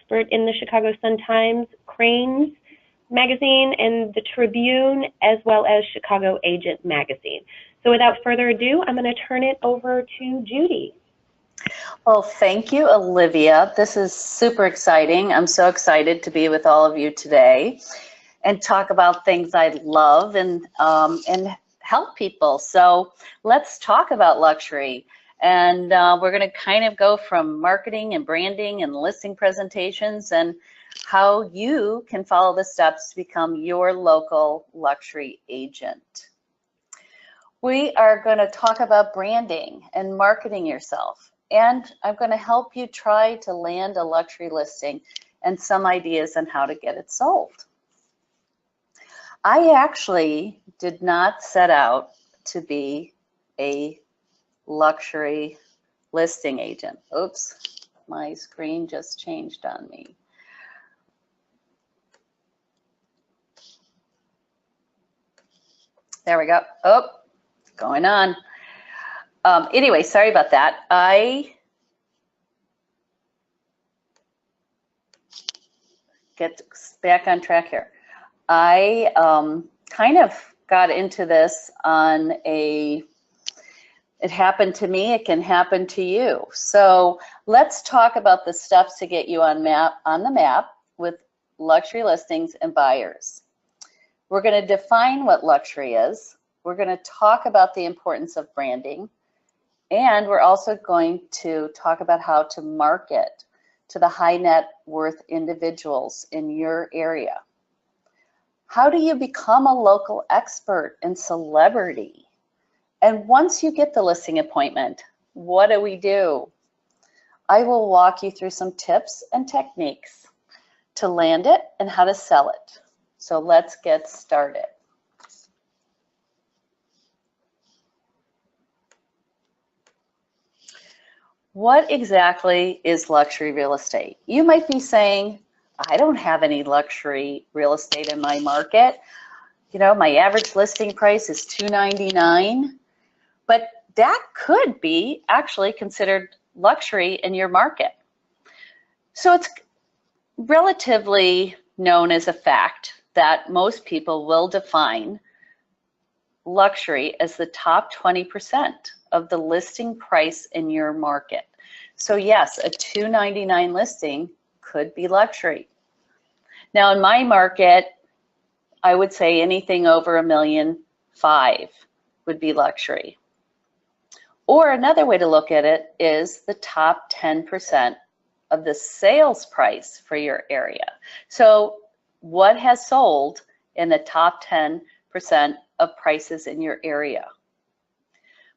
expert in the Chicago Sun-Times, Cranes magazine, and the Tribune, as well as Chicago Agent magazine. So without further ado, I'm going to turn it over to Judy. Well, thank you, Olivia. This is super exciting. I'm so excited to be with all of you today and talk about things I love and help people. So let's talk about luxury. And we're going to kind of go from marketing and branding and listing presentations and how you can follow the steps to become your local luxury agent. We are going to talk about branding and marketing yourself. And I'm going to help you try to land a luxury listing and some ideas on how to get it sold. I actually did not set out to be a luxury listing agent. Oops, my screen just changed on me. There we go. Oh, going on. Anyway, sorry about that. I get back on track here. I kind of got into this on a, it happened to me, it can happen to you. So let's talk about the steps to get you on the map with luxury listings and buyers. We're going to define what luxury is. We're going to talk about the importance of branding. And we're also going to talk about how to market to the high net worth individuals in your area. How do you become a local expert and celebrity? And once you get the listing appointment, what do we do? I will walk you through some tips and techniques to land it and how to sell it. So let's get started. What exactly is luxury real estate? You might be saying, I don't have any luxury real estate in my market. You know, my average listing price is $299, but that could be actually considered luxury in your market. So it's relatively known as a fact that most people will define luxury as the top 20% of the listing price in your market. So yes, a $299 listing could be luxury. Now in my market, I would say anything over $1.5 million would be luxury. Or another way to look at it is the top 10% of the sales price for your area. So what has sold in the top 10% of prices in your area?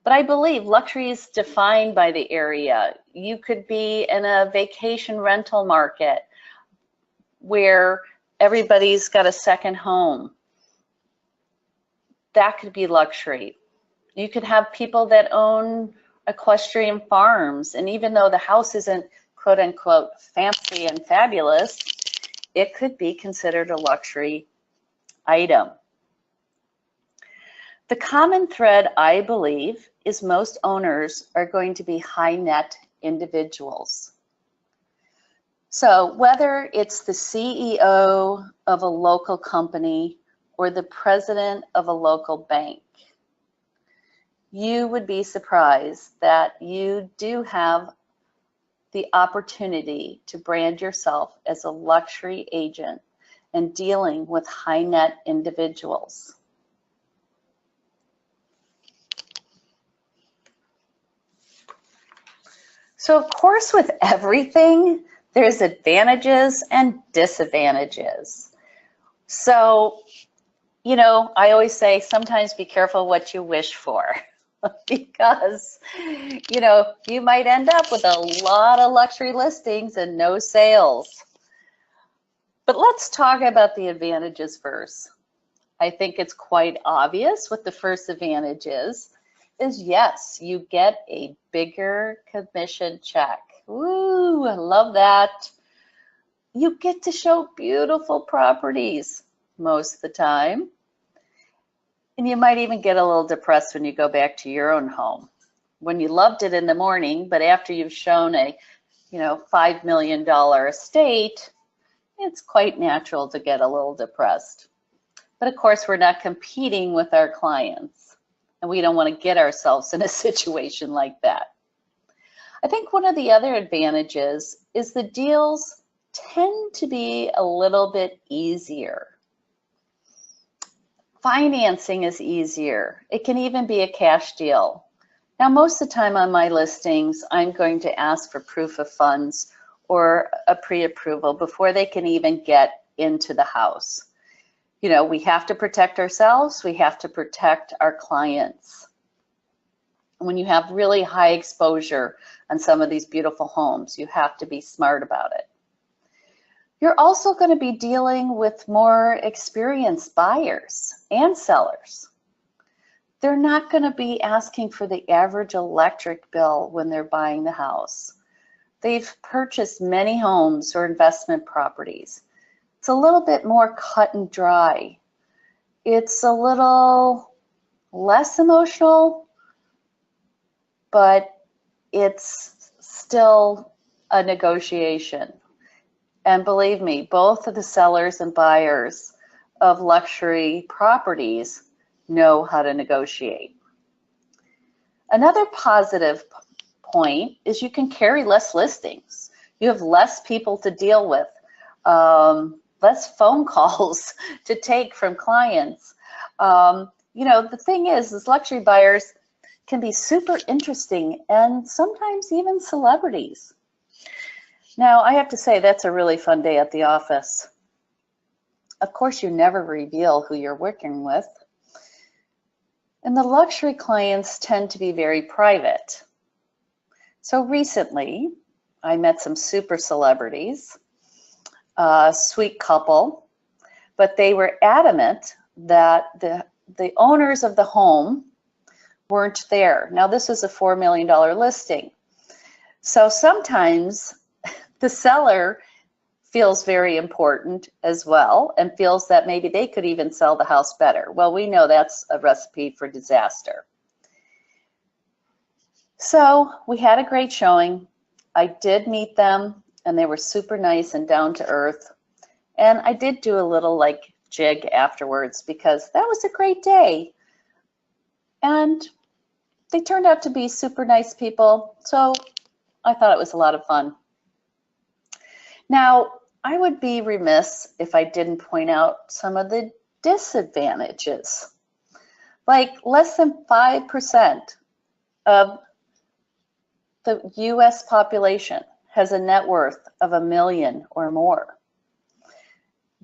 But I believe luxury is defined by the area. You could be in a vacation rental market where everybody's got a second home. That could be luxury. You could have people that own equestrian farms, and even though the house isn't quote unquote fancy and fabulous, it could be considered a luxury item. The common thread, I believe, is most owners are going to be high net individuals. So whether it's the CEO of a local company or the president of a local bank, you would be surprised that you do have the opportunity to brand yourself as a luxury agent and dealing with high net individuals. So of course, with everything, there's advantages and disadvantages. So, you know, I always say sometimes be careful what you wish for because, you know, you might end up with a lot of luxury listings and no sales. But let's talk about the advantages first. I think it's quite obvious what the first advantage is yes, you get a bigger commission check. Ooh, I love that. You get to show beautiful properties most of the time. And you might even get a little depressed when you go back to your own home. When you loved it in the morning, but after you've shown a $5 million estate, it's quite natural to get a little depressed. But of course, we're not competing with our clients, and we don't want to get ourselves in a situation like that. I think one of the other advantages is the deals tend to be a little bit easier. Financing is easier. It can even be a cash deal. Now, most of the time on my listings, I'm going to ask for proof of funds or a pre-approval before they can even get into the house. We have to protect ourselves. We have to protect our clients. When you have really high exposure on some of these beautiful homes, you have to be smart about it. You're also going to be dealing with more experienced buyers and sellers. They're not going to be asking for the average electric bill when they're buying the house. They've purchased many homes or investment properties. It's a little bit more cut and dry. It's a little less emotional, but it's still a negotiation. And believe me, both of the sellers and buyers of luxury properties know how to negotiate. Another positive point is you can carry less listings. You have less people to deal with, less phone calls to take from clients. The thing is luxury buyers can be super interesting and sometimes even celebrities. Now, I have to say that's a really fun day at the office. Of course, you never reveal who you're working with. And the luxury clients tend to be very private. So recently, I met some super celebrities, a sweet couple, but they were adamant that the owners of the home weren't there. Now, this is a $4 million listing. So sometimes the seller feels very important as well and feels that maybe they could even sell the house better. Well, we know that's a recipe for disaster. So we had a great showing. I did meet them and they were super nice and down to earth. And I did do a little jig afterwards because that was a great day. And they turned out to be super nice people. So I thought it was a lot of fun. Now, I would be remiss if I didn't point out some of the disadvantages. Like less than 5% of the US population has a net worth of $1 million or more.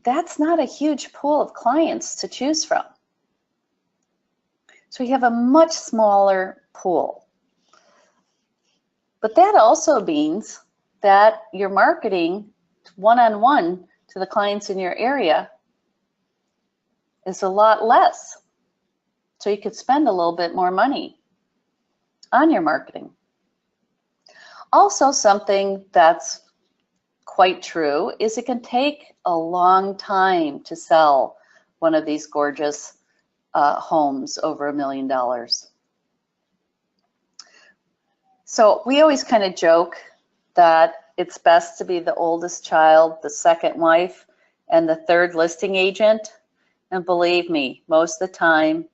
That's not a huge pool of clients to choose from. So we have a much smaller pool. But that also means that your marketing one-on-one to the clients in your area is a lot less. So you could spend a little bit more money on your marketing. Also, something that's quite true is it can take a long time to sell one of these gorgeous homes over $1 million. So we always kind of joke that it's best to be the oldest child, the second wife, and the third listing agent. And believe me, most of the time,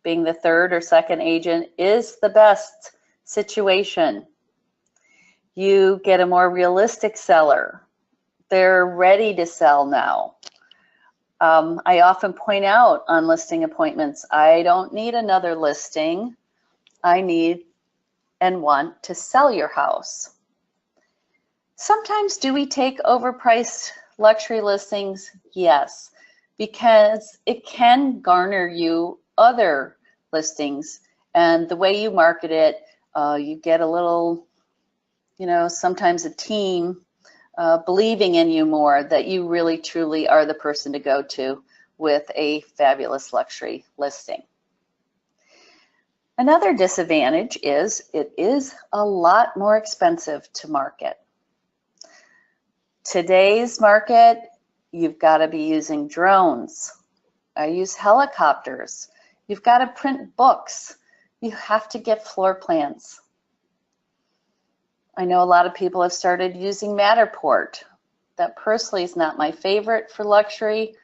being the third or second agent is the best situation. You get a more realistic seller. They're ready to sell now. I often point out on listing appointments, I don't need another listing. I need and want to sell your house. Sometimes do we take overpriced luxury listings? Yes, because it can garner you other listings. And the way you market it, you get a little, sometimes a team believing in you more, that you really truly are the person to go to with a fabulous luxury listing. Another disadvantage is it is a lot more expensive to market. Today's market, you've got to be using drones. I use helicopters. You've got to print books. You have to get floor plans. I know a lot of people have started using Matterport. That personally is not my favorite for luxury.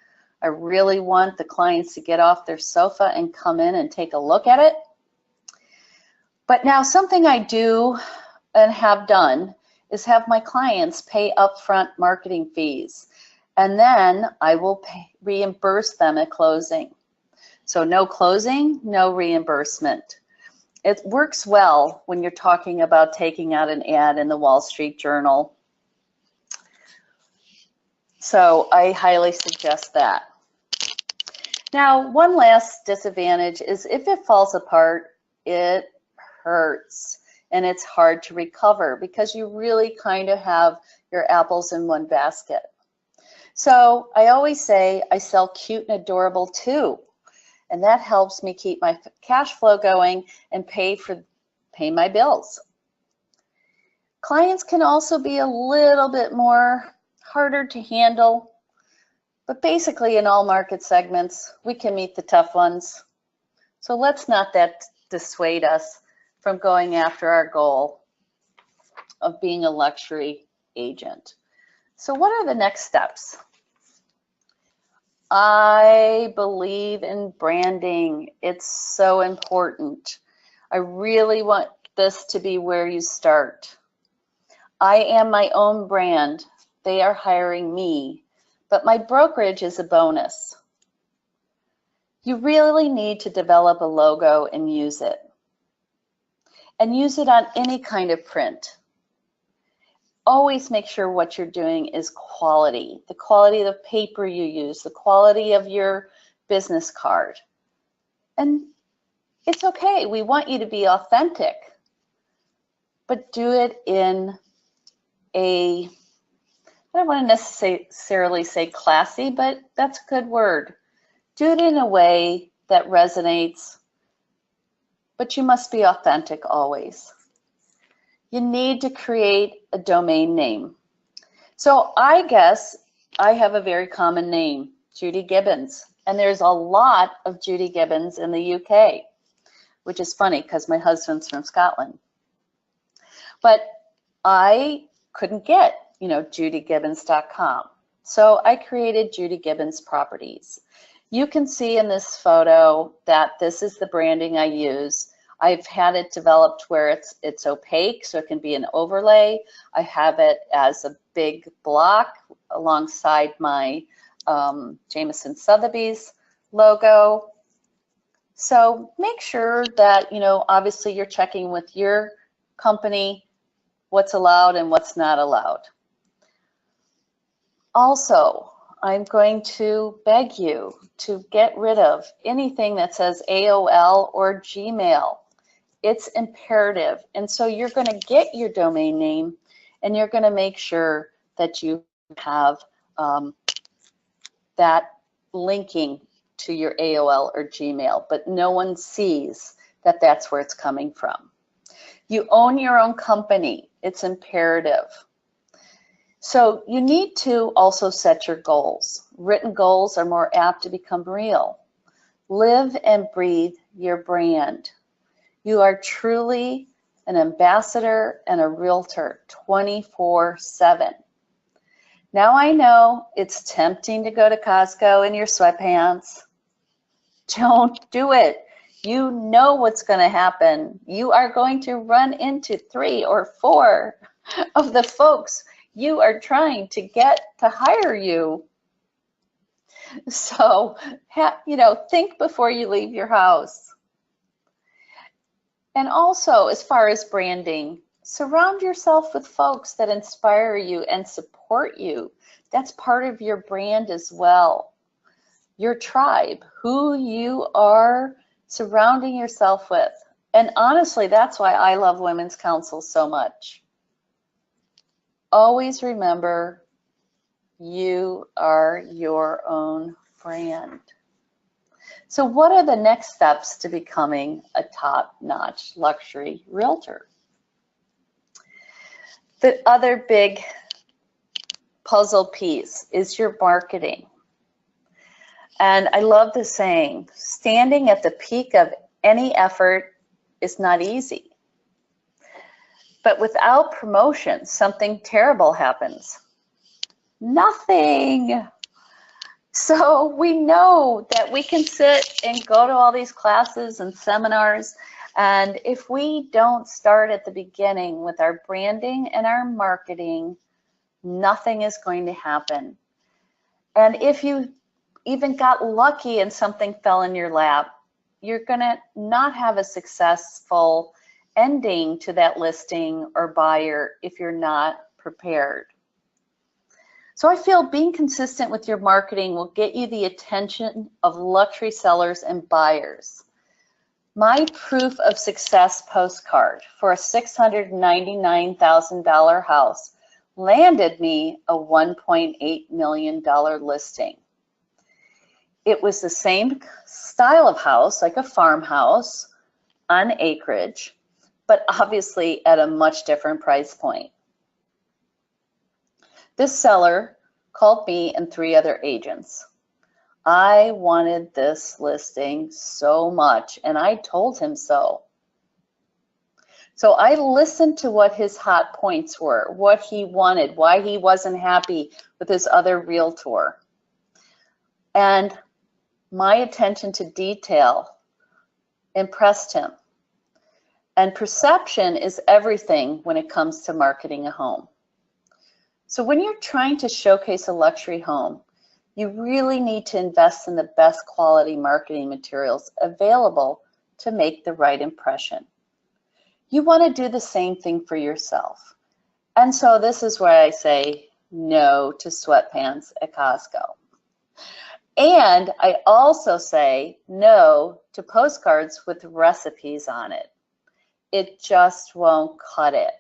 I really want the clients to get off their sofa and come in and take a look at it. But now something I do and have done is have my clients pay upfront marketing fees, and then I will reimburse them at closing. So no closing, no reimbursement. It works well when you're talking about taking out an ad in the Wall Street Journal. So I highly suggest that. Now, one last disadvantage is if it falls apart, it hurts and it's hard to recover because you really kind of have your apples in one basket. So I always say I sell cute and adorable too, and that helps me keep my cash flow going and pay my bills. Clients can also be a little bit more harder to handle, but basically in all market segments, we can meet the tough ones. So let's not that dissuade us from going after our goal of being a luxury agent. So what are the next steps? I believe in branding. It's so important. I really want this to be where you start. I am my own brand. They are hiring me, but my brokerage is a bonus. You really need to develop a logo and use it. And use it on any kind of print. Always make sure what you're doing is quality. The quality of the paper you use, the quality of your business card. And it's okay, we want you to be authentic, but do it in a, I don't want to necessarily say classy, but that's a good word. Do it in a way that resonates, but you must be authentic always. You need to create a domain name. So I guess I have a very common name, Judy Gibbons, and there's a lot of Judy Gibbons in the UK, which is funny because my husband's from Scotland. But I couldn't get, judygibbons.com. So I created Judy Gibbons Properties. You can see in this photo that this is the branding I use. I've had it developed where it's opaque, so it can be an overlay. I have it as a big block alongside my Jameson Sotheby's logo. So make sure that, obviously you're checking with your company what's allowed and what's not allowed. Also, I'm going to beg you to get rid of anything that says AOL or Gmail. It's imperative. And so you're going to get your domain name and you're going to make sure that you have that linking to your AOL or Gmail, but no one sees that that's where it's coming from. You own your own company. It's imperative. So you need to also set your goals. Written goals are more apt to become real. Live and breathe your brand. You are truly an ambassador and a realtor 24/7. Now I know it's tempting to go to Costco in your sweatpants. Don't do it. You know what's going to happen. You are going to run into 3 or 4 of the folks you are trying to get to hire you. So, think before you leave your house. And also, as far as branding, surround yourself with folks that inspire you and support you. That's part of your brand as well. Your tribe, who you are surrounding yourself with. And honestly, that's why I love Women's Council so much. Always remember, you are your own brand. So what are the next steps to becoming a top-notch luxury realtor? The other big puzzle piece is your marketing. And I love the saying, standing at the peak of any effort is not easy. But without promotion, something terrible happens. Nothing. So we know that we can sit and go to all these classes and seminars, and if we don't start at the beginning with our branding and our marketing, nothing is going to happen. And if you even got lucky and something fell in your lap, you're going to not have a successful ending to that listing or buyer if you're not prepared. So I feel being consistent with your marketing will get you the attention of luxury sellers and buyers. My proof of success postcard for a $699,000 house landed me a $1.8 million listing. It was the same style of house, like a farmhouse on acreage, but obviously at a much different price point. This seller called me and 3 other agents. I wanted this listing so much, and I told him so. So I listened to what his hot points were, what he wanted, why he wasn't happy with his other realtor. And my attention to detail impressed him. And perception is everything when it comes to marketing a home. So when you're trying to showcase a luxury home, you really need to invest in the best quality marketing materials available to make the right impression. You want to do the same thing for yourself. And so this is where I say no to sweatpants at Costco. And I also say no to postcards with recipes on it. It just won't cut it.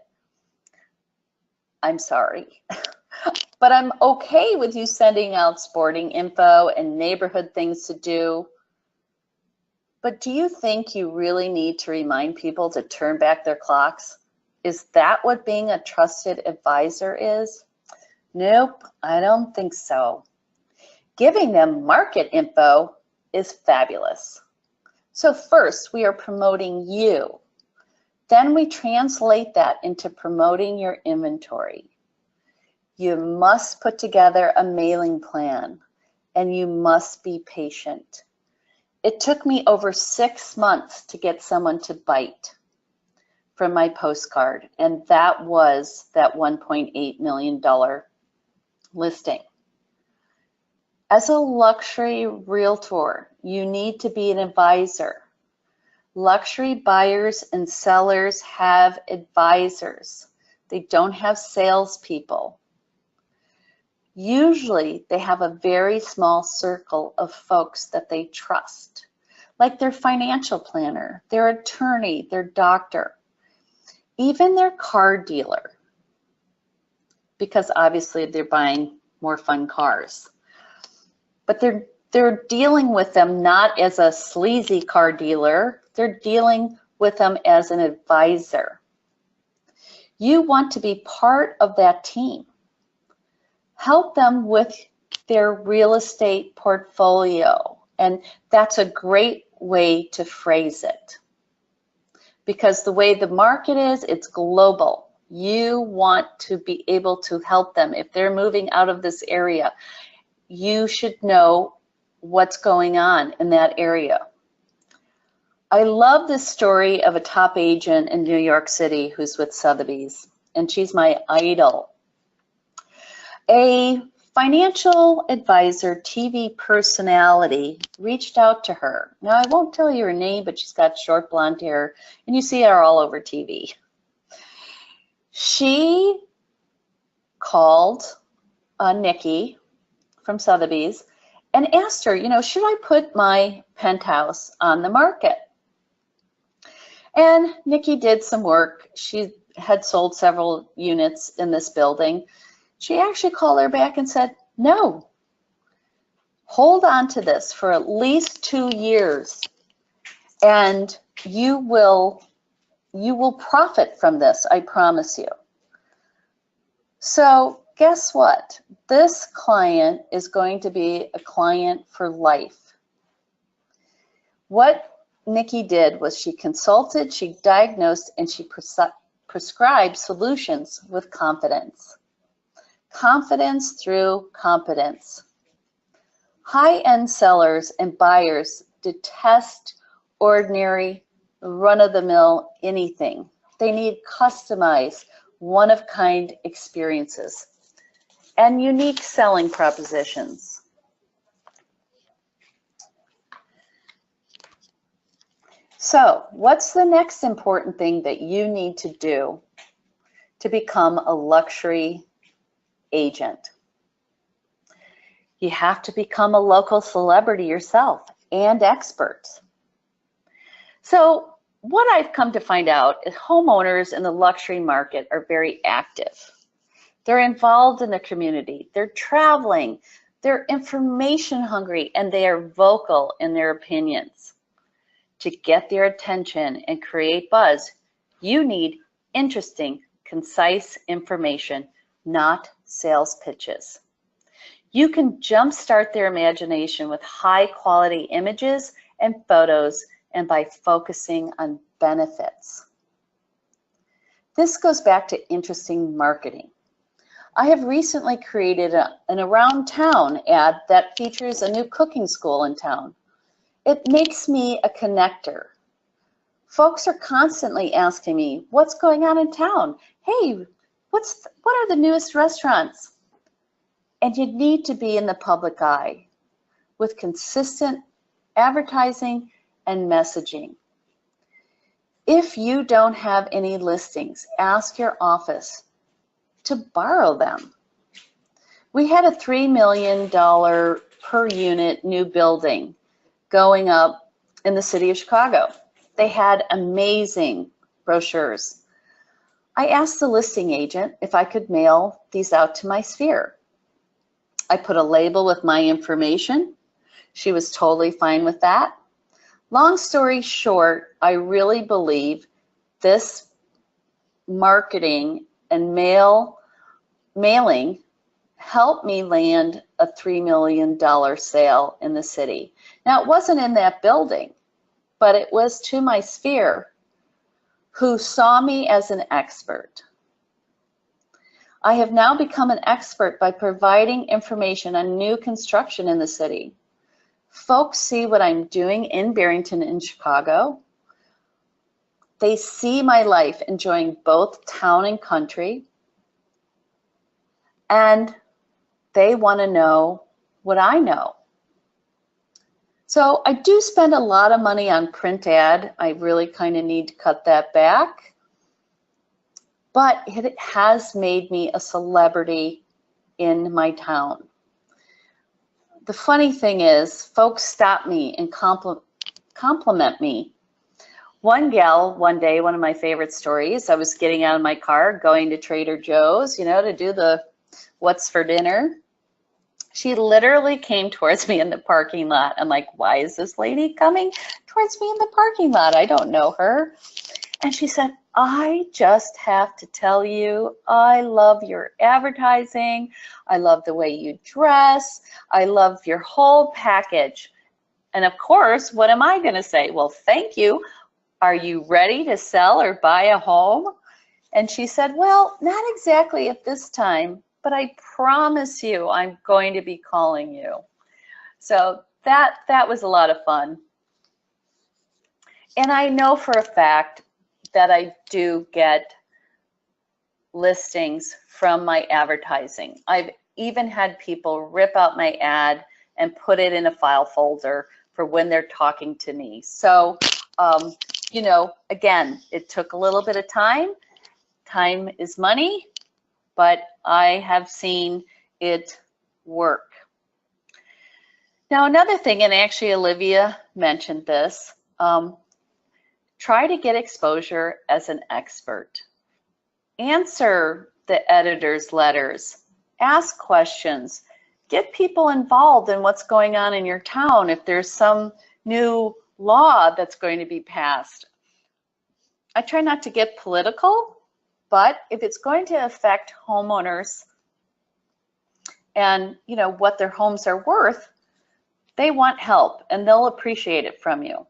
I'm sorry. But I'm okay with you sending out sporting info and neighborhood things to do. But do you think you really need to remind people to turn back their clocks? Is that what being a trusted advisor is? Nope, I don't think so. Giving them market info is fabulous. So first, we are promoting you. Then we translate that into promoting your inventory. You must put together a mailing plan, and you must be patient. It took me over 6 months to get someone to bite from my postcard, and that was that $1.8 million listing. As a luxury realtor, you need to be an advisor. Luxury buyers and sellers have advisors. They don't have salespeople. Usually, they have a very small circle of folks that they trust, like their financial planner, their attorney, their doctor, even their car dealer, because obviously they're buying more fun cars. But they're dealing with them not as a sleazy car dealer, they're dealing with them as an advisor. You want to be part of that team. Help them with their real estate portfolio, and that's a great way to phrase it. Because the way the market is, it's global. You want to be able to help them. If they're moving out of this area, you should know what's going on in that area. I love this story of a top agent in New York City who's with Sotheby's, and she's my idol. A financial advisor, TV personality, reached out to her. Now, I won't tell you her name, but she's got short blonde hair, and you see her all over TV. She called Nikki from Sotheby's and asked her, should I put my penthouse on the market? And Nikki did some work. She had sold several units in this building. She actually called her back and said, no, hold on to this for at least 2 years, and you will profit from this, I promise you. So guess what? This client is going to be a client for life. What Nikki did was she consulted, she diagnosed, and she prescribe solutions with confidence. Confidence through competence. High-end sellers and buyers detest ordinary, run-of-the-mill anything. They need customized, one-of-kind experiences and unique selling propositions. So, what's the next important thing that you need to do to become a luxury agent? You have to become a local celebrity yourself and expert. So, what I've come to find out is homeowners in the luxury market are very active. They're involved in the community, they're traveling, they're information hungry, and they are vocal in their opinions. To get their attention and create buzz, you need interesting, concise information, not sales pitches. You can jumpstart their imagination with high quality images and photos and by focusing on benefits. This goes back to interesting marketing. I have recently created an around town ad that features a new cooking school in town. It makes me a connector. Folks are constantly asking me, what's going on in town? Hey, what are the newest restaurants? And you need to be in the public eye with consistent advertising and messaging. If you don't have any listings, ask your office to borrow them. We had a $3 million per unit new building going up in the city of Chicago. They had amazing brochures. I asked the listing agent if I could mail these out to my sphere. I put a label with my information. She was totally fine with that. Long story short, I really believe this marketing and mailing helped me land a $3 million sale in the city. Now, it wasn't in that building, but it was to my sphere who saw me as an expert. I have now become an expert by providing information on new construction in the city. Folks see what I'm doing in Barrington and Chicago. They see my life enjoying both town and country, and they want to know what I know. So I do spend a lot of money on print ad. I really kind of need to cut that back. But it has made me a celebrity in my town. The funny thing is, folks stop me and compliment me. One gal, one day, one of my favorite stories, I was getting out of my car, going to Trader Joe's, to do the what's for dinner. She literally came towards me in the parking lot. I'm like, why is this lady coming towards me in the parking lot? I don't know her. And she said, I just have to tell you, I love your advertising. I love the way you dress. I love your whole package. And of course, what am I going to say? Well, thank you. Are you ready to sell or buy a home? And she said, well, not exactly at this time, but I promise you I'm going to be calling you. So that was a lot of fun. And I know for a fact that I do get listings from my advertising. I've even had people rip out my ad and put it in a file folder for when they're talking to me. So, again, it took a little bit of time. Time is money, but I have seen it work. Now, another thing, and actually Olivia mentioned this, try to get exposure as an expert. Answer the editor's letters. Ask questions. Get people involved in what's going on in your town. If there's some new law that's going to be passed. I try not to get political, but if it's going to affect homeowners and what their homes are worth, they want help and they'll appreciate it from you.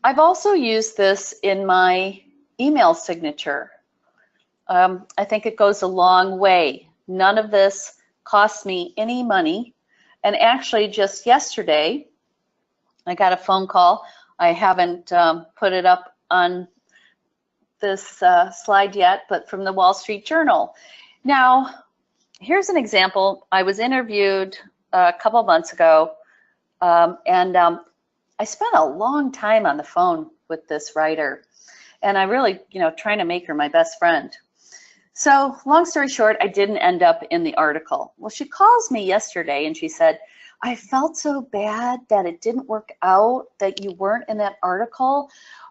I've also used this in my email signature. I think it goes a long way. None of this costs me any money. And actually, just yesterday, I got a phone call. I haven't put it up on this slide yet, but from the Wall Street Journal. Now, here's an example. I was interviewed a couple months ago, and I spent a long time on the phone with this writer, and I really, trying to make her my best friend. So long story short, I didn't end up in the article. Well, she calls me yesterday and she said, I felt so bad that it didn't work out, that you weren't in that article,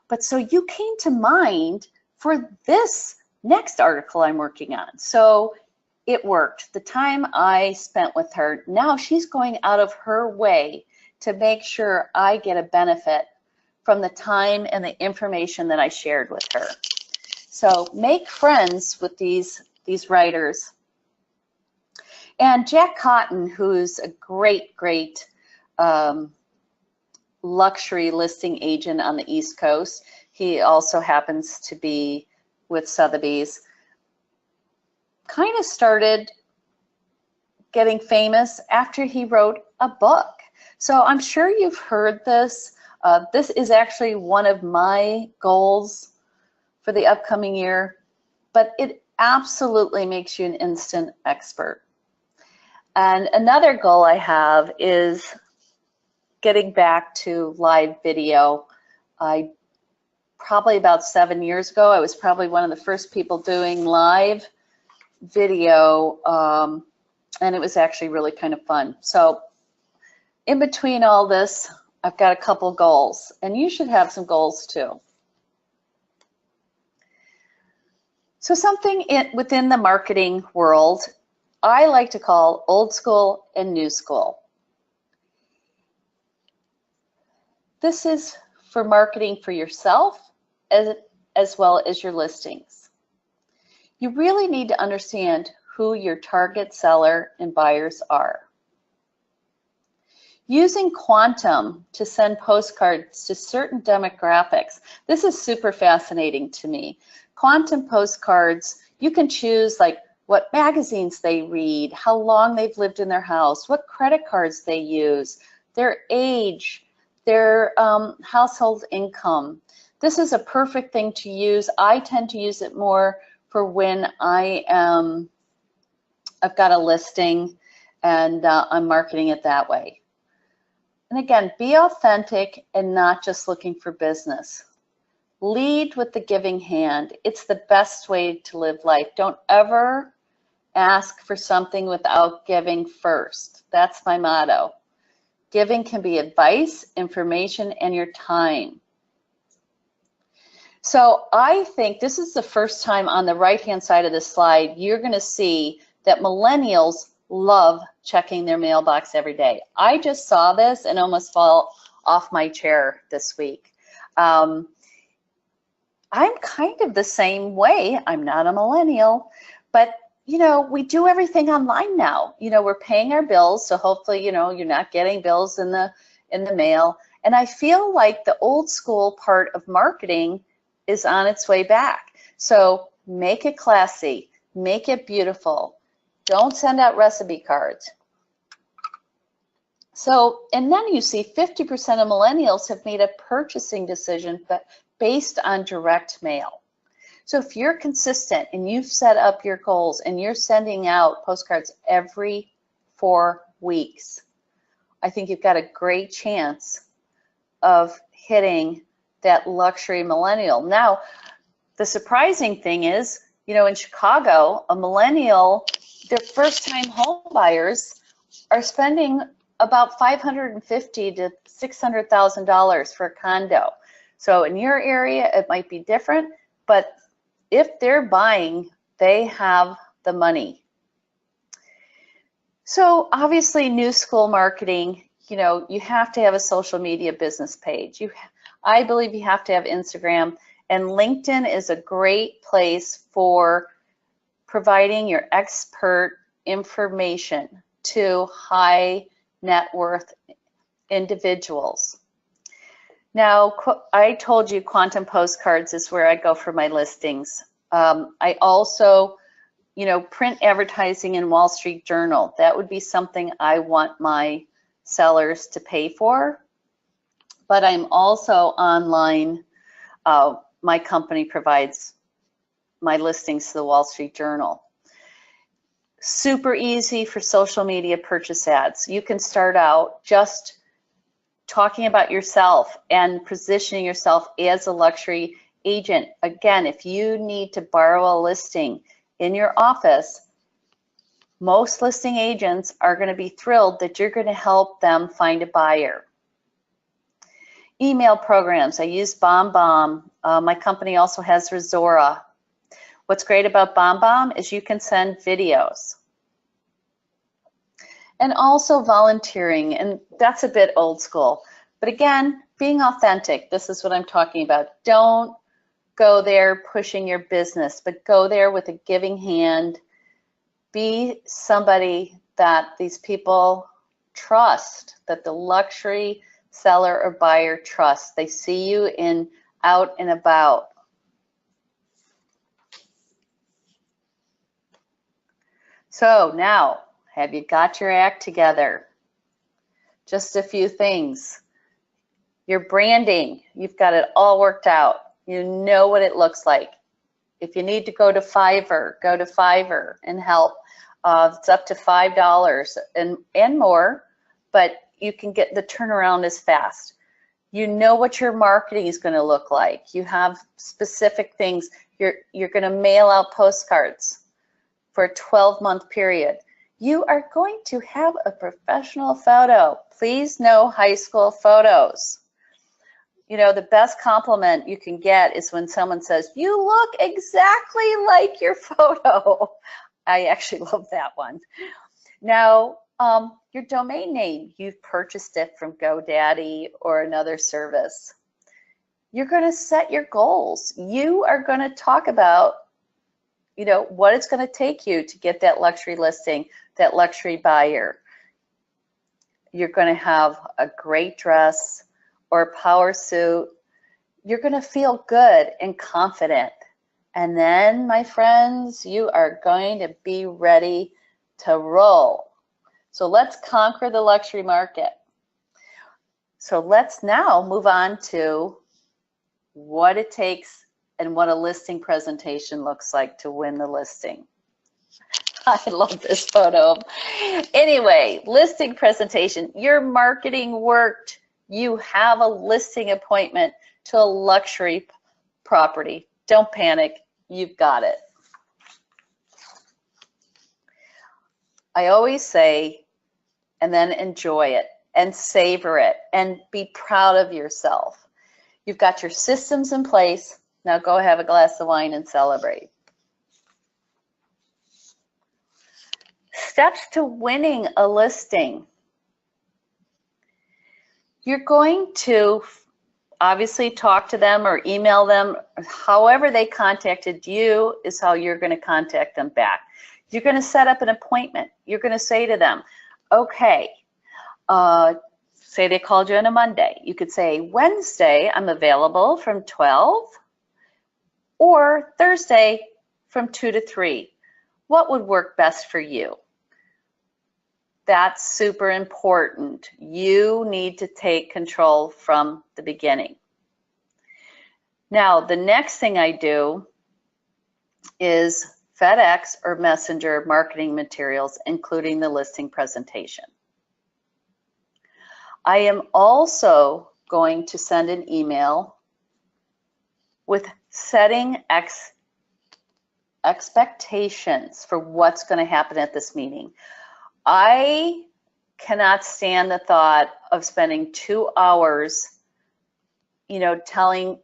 but so you came to mind for this next article I'm working on. So it worked. The time I spent with her, now she's going out of her way to make sure I get a benefit from the time and the information that I shared with her. So make friends with these writers. And Jack Cotton, who's a great luxury listing agent on the East Coast, he also happens to be with Sotheby's, kind of started getting famous after he wrote a book. So I'm sure you've heard this. This is actually one of my goals for the upcoming year, but it absolutely makes you an instant expert. And another goal I have is getting back to live video. Probably about 7 years ago, I was probably one of the first people doing live video, and it was actually really kind of fun. So in between all this, I've got a couple goals, and you should have some goals too. So something within the marketing world I like to call old school and new school. This is for marketing for yourself as well as your listings. You really need to understand who your target seller and buyers are. Using Quantum to send postcards to certain demographics. This is super fascinating to me. Quantum postcards, you can choose like what magazines they read, how long they've lived in their house, what credit cards they use, their age, their household income. This is a perfect thing to use. I tend to use it more for when I've got a listing and I'm marketing it that way. And again, be authentic and not just looking for business. Lead with the giving hand. It's the best way to live life. Don't ever ask for something without giving first. That's my motto. Giving can be advice, information, and your time. So I think this is the first time on the right-hand side of the slide you're going to see that millennials love checking their mailbox every day. I just saw this and almost fell off my chair this week. I'm kind of the same way. I'm not a millennial, but we do everything online now. We're paying our bills, so hopefully, you're not getting bills in the mail. And I feel like the old school part of marketing is on its way back. So make it classy, make it beautiful. Don't send out recipe cards. So, and then you see 50% of millennials have made a purchasing decision based on direct mail. So if you're consistent and you've set up your goals and you're sending out postcards every 4 weeks, I think you've got a great chance of hitting that luxury millennial. Now, the surprising thing is, in Chicago, a millennial, their first-time home buyers are spending about $550,000 to $600,000 for a condo. So in your area, it might be different, but if they're buying, they have the money. So obviously, new school marketing, you have to have a social media business page. I believe you have to have Instagram, and LinkedIn is a great place for providing your expert information to high net worth individuals. Now, I told you quantum postcards is where I go for my listings. I also, print advertising in Wall Street Journal. That would be something I want my sellers to pay for. But I'm also online. My company provides my listings to the Wall Street Journal. Super easy for social media purchase ads. You can start out just talking about yourself and positioning yourself as a luxury agent. Again, if you need to borrow a listing in your office, most listing agents are going to be thrilled that you're going to help them find a buyer. Email programs, I use BombBomb. My company also has Resora. What's great about BombBomb is you can send videos. And also volunteering, and that's a bit old school. But again, being authentic, this is what I'm talking about. Don't go there pushing your business, but go there with a giving hand. Be somebody that these people trust, that the luxury seller or buyer trusts. They see you out and about. So now, have you got your act together? Just a few things. Your branding, you've got it all worked out. You know what it looks like. If you need to go to Fiverr, go to Fiverr and help. It's up to $5 and more, but you can get the turnaround as fast. You know what your marketing is going to look like. You have specific things. You're going to mail out postcards for a 12-month period. You are going to have a professional photo. Please no high school photos. The best compliment you can get is when someone says, "You look exactly like your photo." I actually love that one. Now, your domain name, you've purchased it from GoDaddy or another service. You're going to set your goals. You are going to talk about, what it's going to take you to get that luxury listing, that luxury buyer. You're going to have a great dress or a power suit. You're going to feel good and confident. And then, my friends, you are going to be ready to roll. So let's conquer the luxury market. So let's now move on to what it takes and what a listing presentation looks like to win the listing. I love this photo. Anyway, listing presentation. Your marketing worked. You have a listing appointment to a luxury property. Don't panic. You've got it. I always say, and then enjoy it and savor it and be proud of yourself. You've got your systems in place. Now go have a glass of wine and celebrate. Steps to winning a listing. You're going to obviously talk to them or email them. However they contacted you is how you're going to contact them back. You're going to set up an appointment. You're going to say to them, okay, say they called you on a Monday. You could say, Wednesday, I'm available from 12, or Thursday from 2 to 3. What would work best for you? That's super important. You need to take control from the beginning. Now, the next thing I do is FedEx or Messenger marketing materials, including the listing presentation. I am also going to send an email with setting expectations for what's going to happen at this meeting. I cannot stand the thought of spending 2 hours, talking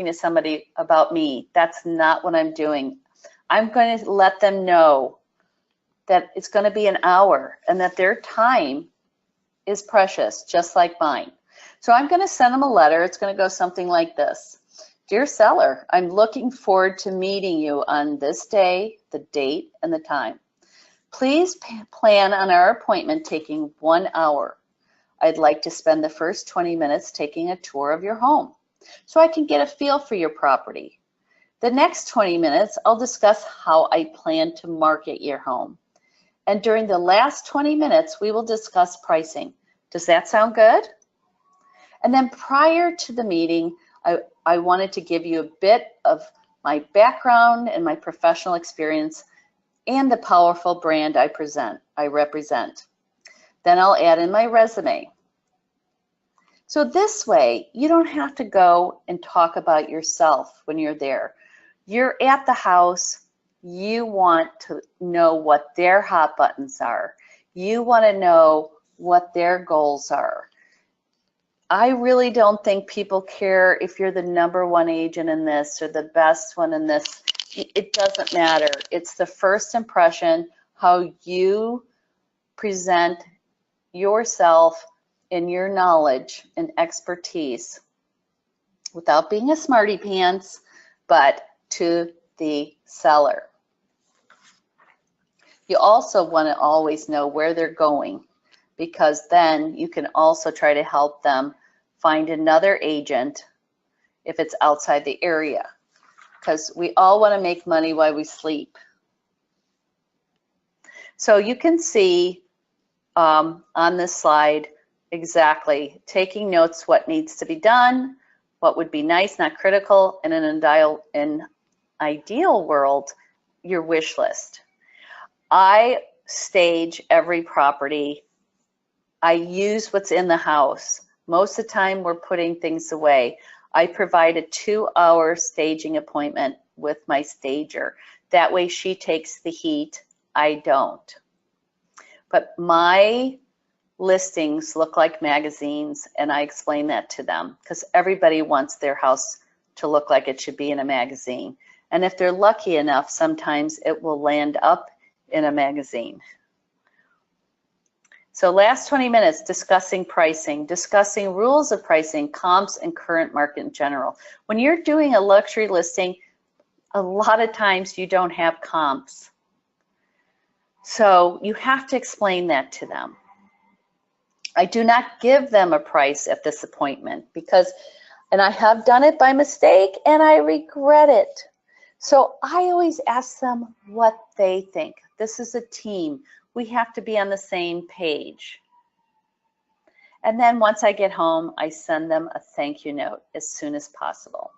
to somebody about me. That's not what I'm doing. I'm going to let them know that it's going to be an hour and that their time is precious, just like mine. So I'm going to send them a letter. It's going to go something like this. Dear seller, I'm looking forward to meeting you on this day, the date, and the time. Please plan on our appointment taking 1 hour. I'd like to spend the first 20 minutes taking a tour of your home so I can get a feel for your property. The next 20 minutes, I'll discuss how I plan to market your home. And during the last 20 minutes, we will discuss pricing. Does that sound good? And then prior to the meeting, I wanted to give you a bit of my background and my professional experience and the powerful brand I represent. Then I'll add in my resume. So this way, you don't have to go and talk about yourself when you're there. You're at the house, you want to know what their hot buttons are. You want to know what their goals are. I really don't think people care if you're the #1 agent in this or the best one in this. It doesn't matter. It's the first impression, how you present yourself and your knowledge and expertise without being a smarty pants, but to the seller. You also want to always know where they're going, because then you can also try to help them find another agent if it's outside the area, because we all want to make money while we sleep. So you can see on this slide exactly taking notes, what needs to be done, what would be nice, not critical, and in an ideal world, your wish list. I stage every property. I use what's in the house. Most of the time we're putting things away. I provide a 2-hour staging appointment with my stager. That way she takes the heat, I don't. But my listings look like magazines, and I explain that to them because everybody wants their house to look like it should be in a magazine. And if they're lucky enough, sometimes it will land up in a magazine. So last 20 minutes, discussing pricing, discussing rules of pricing, comps, and current market in general. When you're doing a luxury listing, a lot of times you don't have comps. So you have to explain that to them. I do not give them a price at this appointment because, and I have done it by mistake and I regret it. So I always ask them what they think. This is a team. We have to be on the same page. And then once I get home, I send them a thank you note as soon as possible.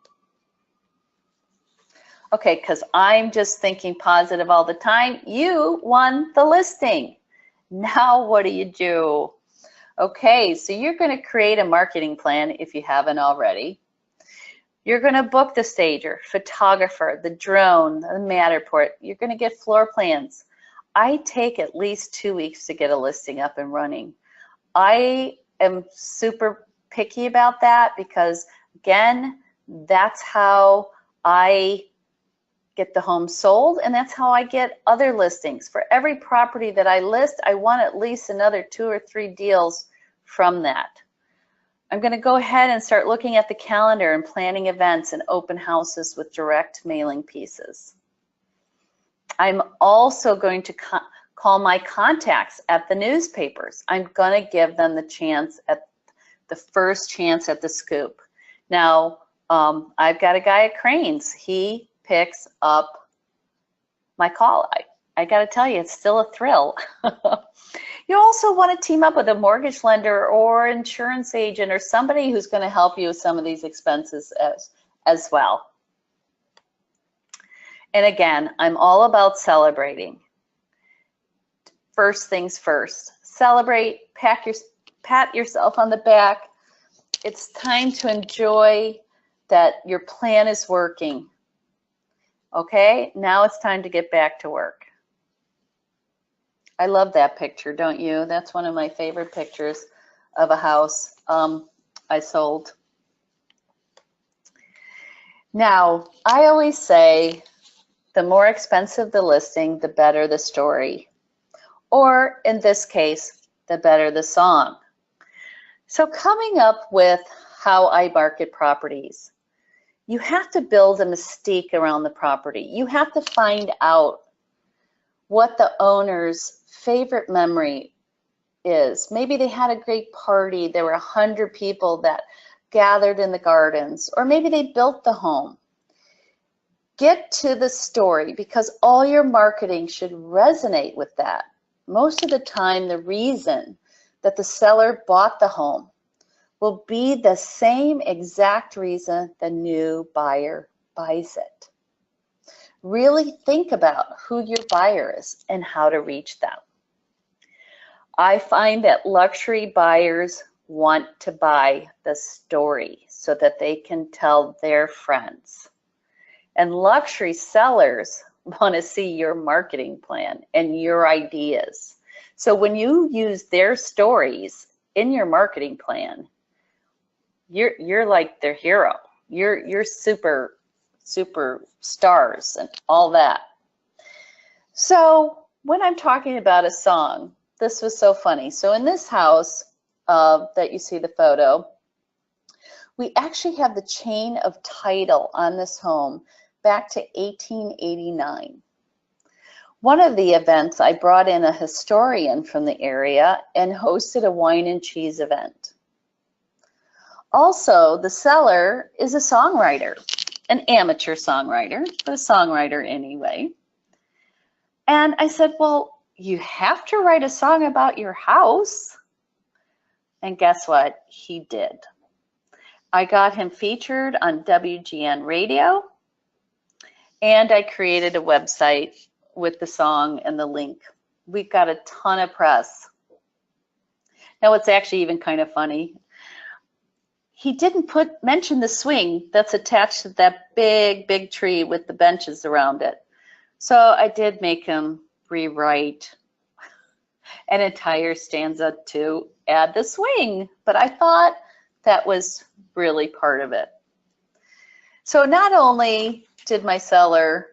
Okay, because I'm just thinking positive all the time. You won the listing. Now what do? Okay, so you're going to create a marketing plan if you haven't already. You're going to book the stager, photographer, the drone, the Matterport. You're going to get floor plans. I take at least 2 weeks to get a listing up and running. I am super picky about that because, again, that's how I get the home sold, and that's how I get other listings. For every property that I list, I want at least another 2 or 3 deals from that. I'm going to go ahead and start looking at the calendar and planning events and open houses with direct mailing pieces. I'm also going to call my contacts at the newspapers. I'm going to give them the chance at the first chance at the scoop. Now, I've got a guy at Cranes. He picks up my call. I got to tell you, it's still a thrill. You also want to team up with a mortgage lender or insurance agent or somebody who's going to help you with some of these expenses as well. And again, I'm all about celebrating. First things first, celebrate, pat yourself on the back. It's time to enjoy that your plan is working. Okay, now it's time to get back to work. I love that picture, don't you? That's one of my favorite pictures of a house I sold. Now, I always say the more expensive the listing, the better the story. Or in this case, the better the song. So coming up with how I market properties, you have to build a mystique around the property. You have to find out what the owner's favorite memory is. Maybe they had a great party. There were 100 people that gathered in the gardens, or maybe they built the home. Get to the story, because all your marketing should resonate with that. Most of the time, the reason that the seller bought the home will be the same exact reason the new buyer buys it. Really think about who your buyer is and how to reach them. I find that luxury buyers want to buy the story so that they can tell their friends. And luxury sellers want to see your marketing plan and your ideas. So when you use their stories in your marketing plan, you're like their hero. You're super stars and all that. So when I'm talking about a song, this was so funny. So in this house that you see the photo, we actually have the chain of title on this home back to 1889. One of the events, I brought in a historian from the area and hosted a wine and cheese event. Also, the seller is a songwriter, an amateur songwriter, but a songwriter anyway. And I said, well, you have to write a song about your house. And guess what? He did. I got him featured on WGN radio, and I created a website with the song and the link. We've got a ton of press. Now, it's actually even kind of funny. He didn't mention the swing that's attached to that big tree with the benches around it. So I did make him rewrite an entire stanza to add the swing, but I thought that was really part of it. So not only did my seller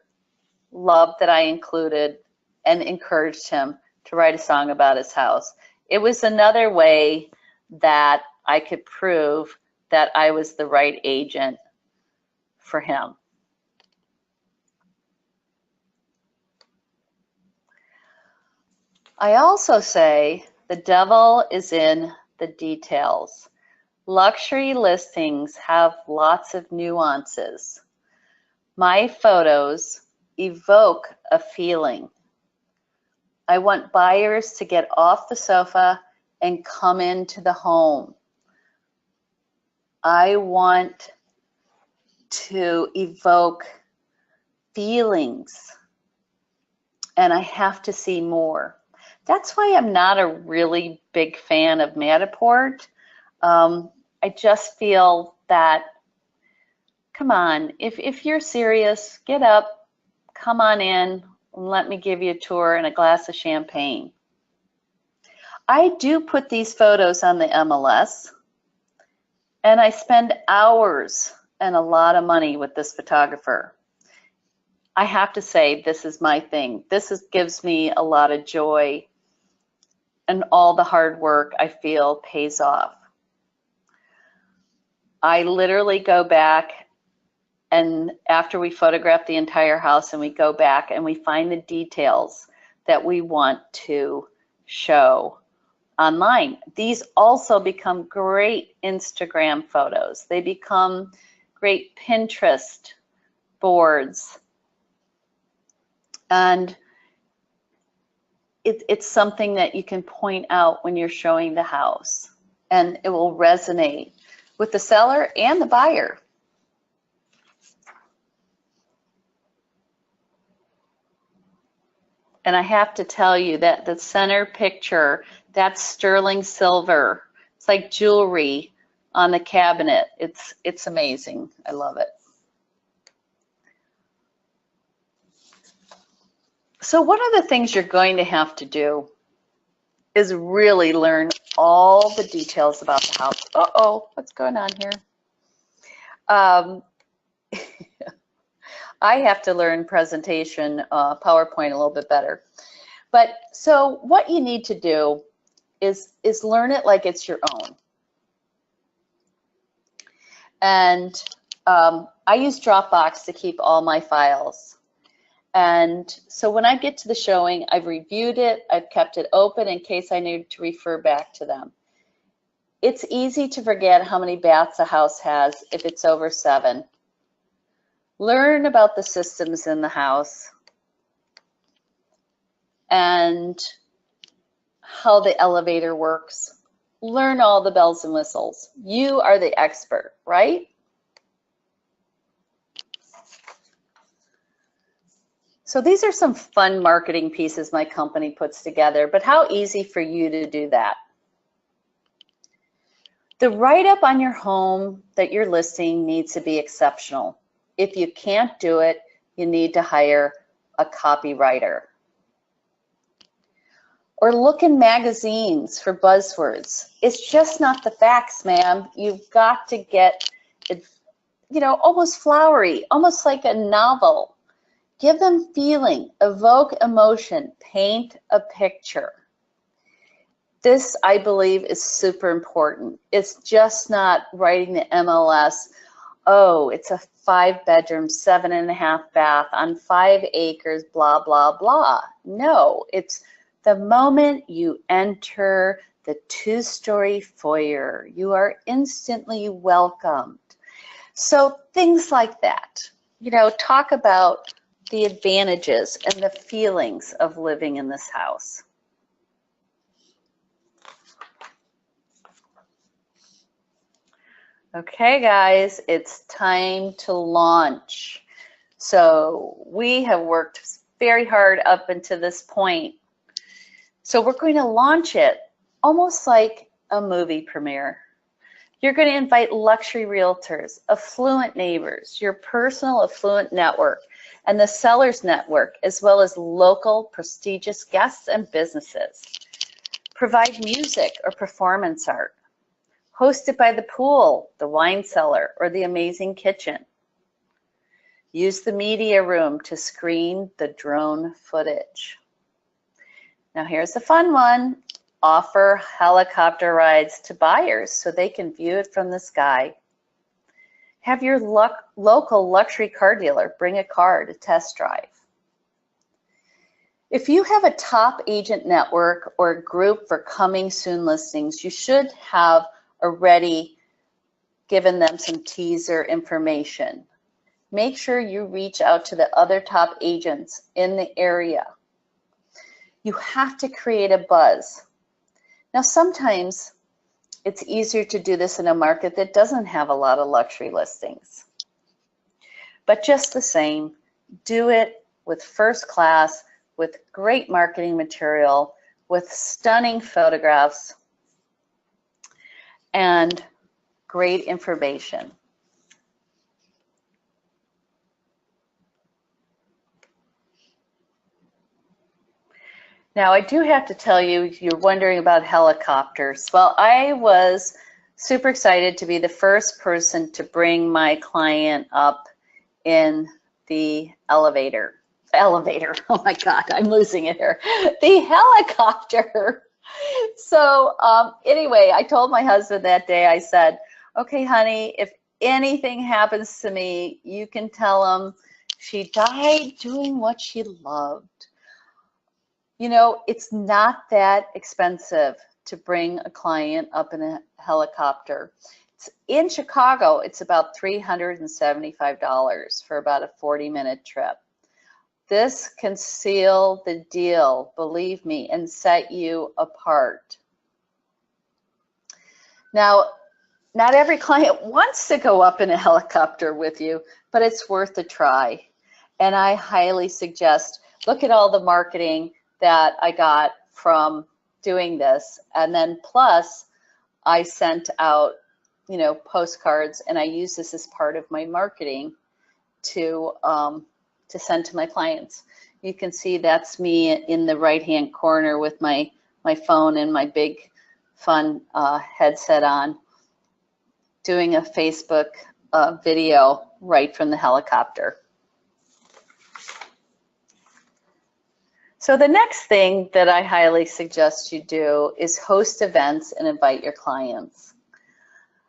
love that I included and encouraged him to write a song about his house, it was another way that I could prove that I was the right agent for him. I also say the devil is in the details. Luxury listings have lots of nuances. My photos evoke a feeling. I want buyers to get off the sofa and come into the home. I want to evoke feelings, and I have to see more. That's why I'm not a really big fan of Matterport. I just feel that, come on, if you're serious, get up, come on in, and let me give you a tour and a glass of champagne. I do put these photos on the MLS, and I spend hours and a lot of money with this photographer. I have to say, this is my thing. Gives me a lot of joy, and all the hard work I feel pays off. I literally go back, and after we photograph the entire house, and we go back and we find the details that we want to show online. These also become great Instagram photos. They become great Pinterest boards. And it's something that you can point out when you're showing the house, and it will resonate with the seller and the buyer. And I have to tell you that the center picture, that's sterling silver. It's like jewelry on the cabinet. It's amazing. I love it. So one of the things you're going to have to do is really learn all the details about the house. Uh-oh, what's going on here? I have to learn presentation, PowerPoint a little bit better. But so what you need to do is learn it like it's your own. And I use Dropbox to keep all my files. And so when I get to the showing, I've reviewed it, I've kept it open in case I need to refer back to them. It's easy to forget how many baths a house has if it's over 7. Learn about the systems in the house and how the elevator works. Learn all the bells and whistles. You are the expert, right? So these are some fun marketing pieces my company puts together, but how easy for you to do that? The write-up on your home that you're listing needs to be exceptional. If you can't do it, you need to hire a copywriter. Or look in magazines for buzzwords. It's just not the facts, ma'am. You've got to get it, almost flowery, almost like a novel. Give them feeling, evoke emotion, paint a picture. This, I believe, is super important. It's just not writing the MLS, oh, it's a 5-bedroom, 7.5 bath on 5 acres, blah, blah, blah. No, it's the moment you enter the 2-story foyer, you are instantly welcomed. So things like that, talk about the advantages and the feelings of living in this house. Okay, guys, it's time to launch. So we have worked very hard up until this point. So we're going to launch it almost like a movie premiere. You're going to invite luxury realtors, affluent neighbors, your personal affluent network, and the sellers network, as well as local prestigious guests and businesses. Provide music or performance art. Host it by the pool, the wine cellar, or the amazing kitchen. Use the media room to screen the drone footage. Now here's the fun one. Offer helicopter rides to buyers so they can view it from the sky. Have your local luxury car dealer bring a car to test drive. If you have a top agent network or a group for coming soon listings, you should have already given them some teaser information. Make sure you reach out to the other top agents in the area. You have to create a buzz. Now, sometimes it's easier to do this in a market that doesn't have a lot of luxury listings. But just the same, do it with first class, with great marketing material, with stunning photographs, and great information. Now, I do have to tell you, you're wondering about helicopters. Well, I was super excited to be the first person to bring my client up in the elevator. Oh my God, I'm losing it here. The helicopter. So anyway, I told my husband that day, I said, okay, honey, if anything happens to me, you can tell him she died doing what she loved. It's not that expensive to bring a client up in a helicopter. In Chicago, it's about $375 for about a 40-minute trip. This can seal the deal, believe me, and set you apart. Now, not every client wants to go up in a helicopter with you, but it's worth a try. And I highly suggest, look at all the marketing that I got from doing this. And then plus, I sent out, postcards, and I use this as part of my marketing to send to my clients. You can see that's me in the right-hand corner with my phone and my big fun headset on, doing a Facebook video right from the helicopter. So the next thing that I highly suggest you do is host events and invite your clients.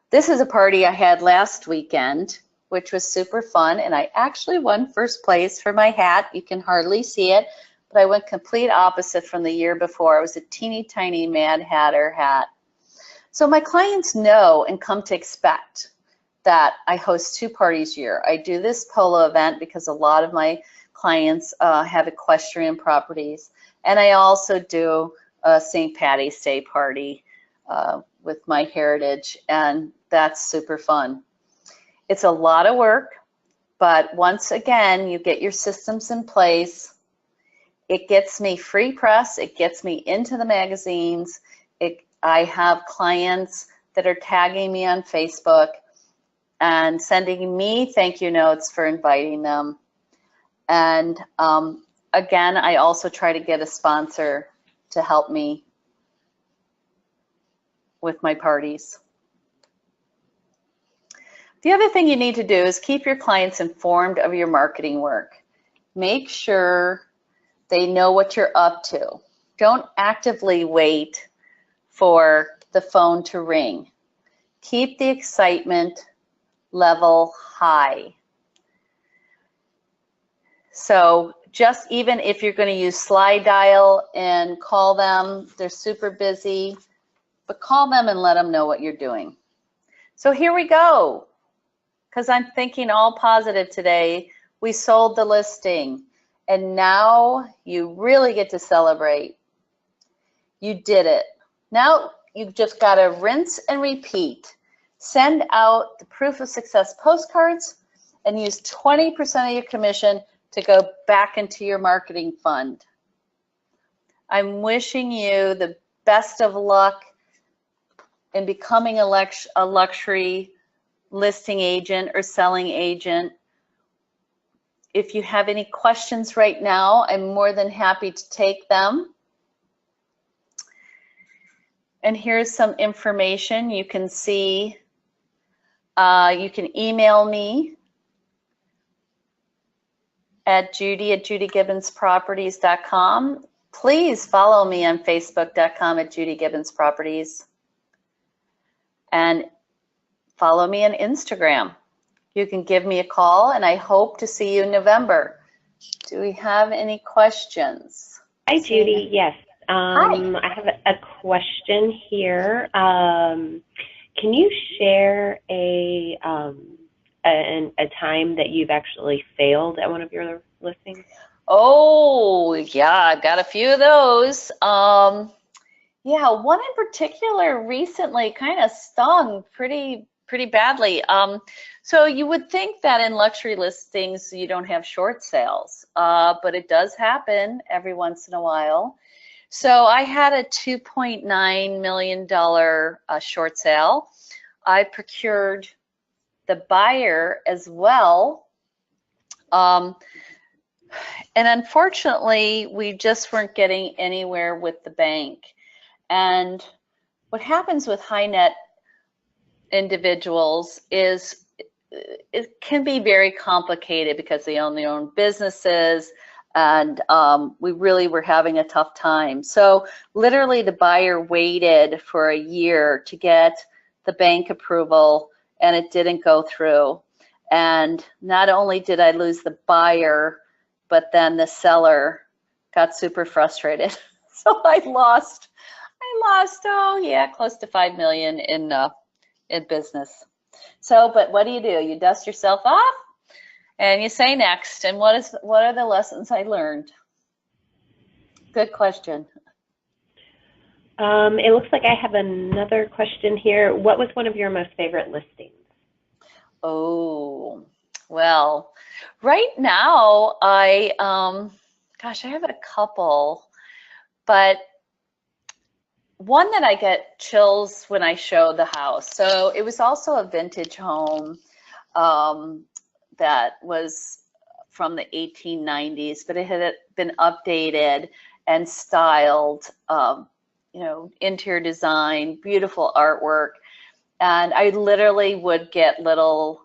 This is a party I had last weekend, which was super fun. And I actually won first place for my hat. You can hardly see it, but I went complete opposite from the year before. It was a teeny tiny Mad Hatter hat. So my clients know and come to expect that I host 2 parties a year. I do this polo event because a lot of my clients have equestrian properties. And I also do a St. Patty's Day party with my heritage, and that's super fun. It's a lot of work, but once again, you get your systems in place. It gets me free press. It gets me into the magazines. I have clients that are tagging me on Facebook and sending me thank you notes for inviting them. And again, I also try to get a sponsor to help me with my parties. The other thing you need to do is keep your clients informed of your marketing work. Make sure they know what you're up to. Don't actively wait for the phone to ring. Keep the excitement level high. So just even if you're going to use slide dial and call them, they're super busy, but call them and let them know what you're doing. So here we go, because I'm thinking all positive today. We sold the listing, and now you really get to celebrate. You did it. Now you've just got to rinse and repeat. Send out the proof of success postcards and use 20% of your commission to go back into your marketing fund. I'm wishing you the best of luck in becoming a luxury listing agent or selling agent. If you have any questions right now, I'm more than happy to take them. And here's some information you can see. You can email me at judy@judygibbonsproperties.com. Please follow me on facebook.com/judygibbonsproperties. And follow me on Instagram. You can give me a call, and I hope to see you in November. Do we have any questions? Hi, Judy. Yes. Hi. I have a question here. Can you share a time that you've actually failed at one of your listings? Oh, yeah, I've got a few of those. Yeah, one in particular recently kind of stung pretty badly. So you would think that in luxury listings you don't have short sales, but it does happen every once in a while. So I had a $2.9 million short sale. I procured the buyer as well. And unfortunately, we just weren't getting anywhere with the bank. And what happens with high net individuals is it can be very complicated because they own their own businesses, and we really were having a tough time. So literally the buyer waited for a year to get the bank approval, and it didn't go through. And not only did I lose the buyer, but then the seller got super frustrated. So I lost, oh yeah, close to $5 million in business. So, but what do? You dust yourself off and you say next. And what are the lessons I learned? Good question. It looks like I have another question here. What was one of your most favorite listings? Oh, well, right now I have a couple, but one that I get chills when I show the house. So it was also a vintage home that was from the 1890s, but it had been updated and styled, interior design, beautiful artwork. And I literally would get little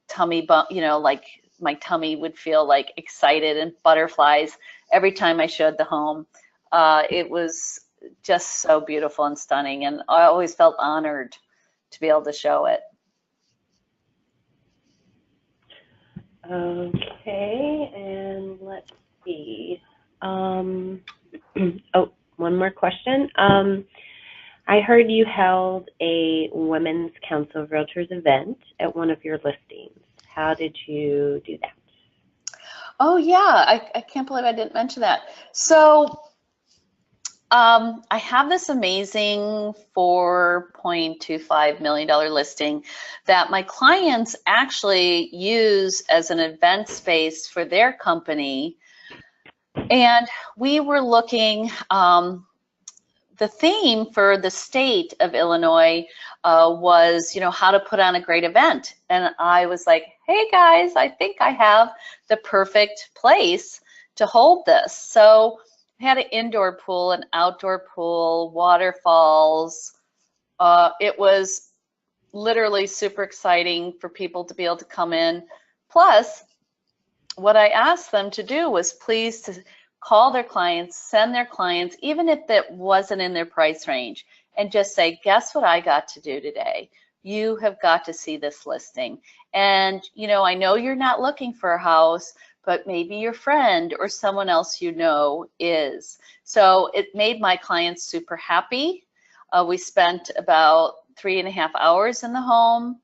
tummy bump, like my tummy would feel like excited and butterflies every time I showed the home. It was just so beautiful and stunning, and I always felt honored to be able to show it. Okay, and let's see. Oh, one more question. I heard you held a Women's Council of Realtors event at one of your listings. How did you do that? Oh yeah, I can't believe I didn't mention that. So I have this amazing $4.25 million listing that my clients actually use as an event space for their company. And we were looking, the theme for the state of Illinois was, how to put on a great event. And I was like, hey guys, I think I have the perfect place to hold this. So I had an indoor pool, an outdoor pool, waterfalls. It was literally super exciting for people to be able to come in. Plus, what I asked them to do was please to call their clients, send their clients, even if it wasn't in their price range, and just say, guess what I got to do today? You have got to see this listing. And, I know you're not looking for a house, but maybe your friend or someone else is. So it made my clients super happy. We spent about 3.5 hours in the home,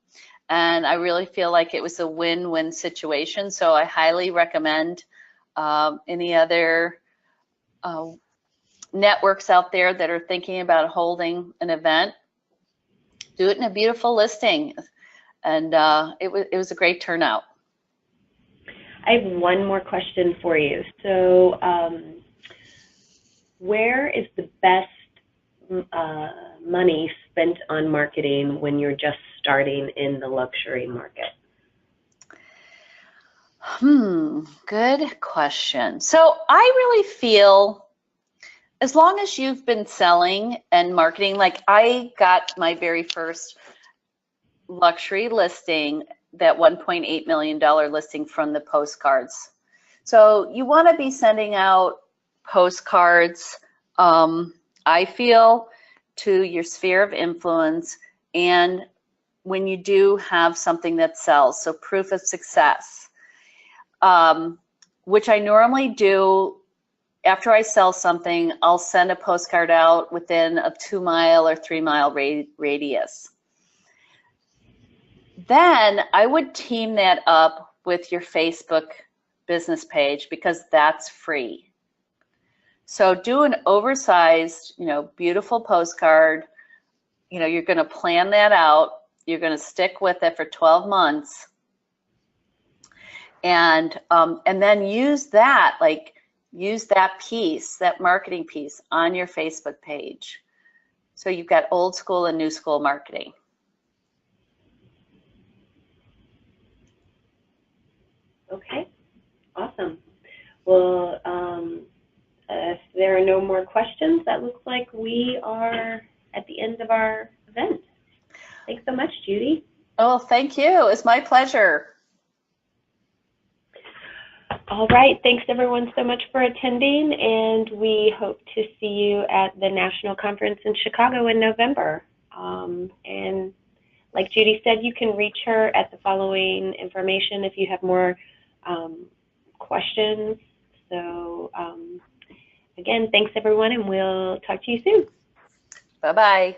and I really feel like it was a win-win situation. So I highly recommend any other networks out there that are thinking about holding an event, do it in a beautiful listing. And it was a great turnout. I have one more question for you. So where is the best money spent on marketing when you're just starting in the luxury market? Good question. So I really feel as long as you've been selling and marketing, like I got my very first luxury listing, that $1.8 million listing, from the postcards. So you want to be sending out postcards, I feel, to your sphere of influence, and when you do have something that sells, so proof of success, which I normally do. After I sell something, I'll send a postcard out within a 2-mile or 3-mile radius. Then I would team that up with your Facebook business page, because that's free. So do an oversized, beautiful postcard. You're going to plan that out. You're going to stick with it for 12 months. And then use that, use that piece, that marketing piece, on your Facebook page. So you've got old school and new school marketing. Okay, awesome. Well, if there are no more questions, that looks like we are at the end of our event. Thanks so much, Judy. Oh, thank you. It's my pleasure. All right, thanks everyone so much for attending, and we hope to see you at the National Conference in Chicago in November. And like Judy said, you can reach her at the following information if you have more questions. So again, thanks everyone, and we'll talk to you soon. Bye-bye.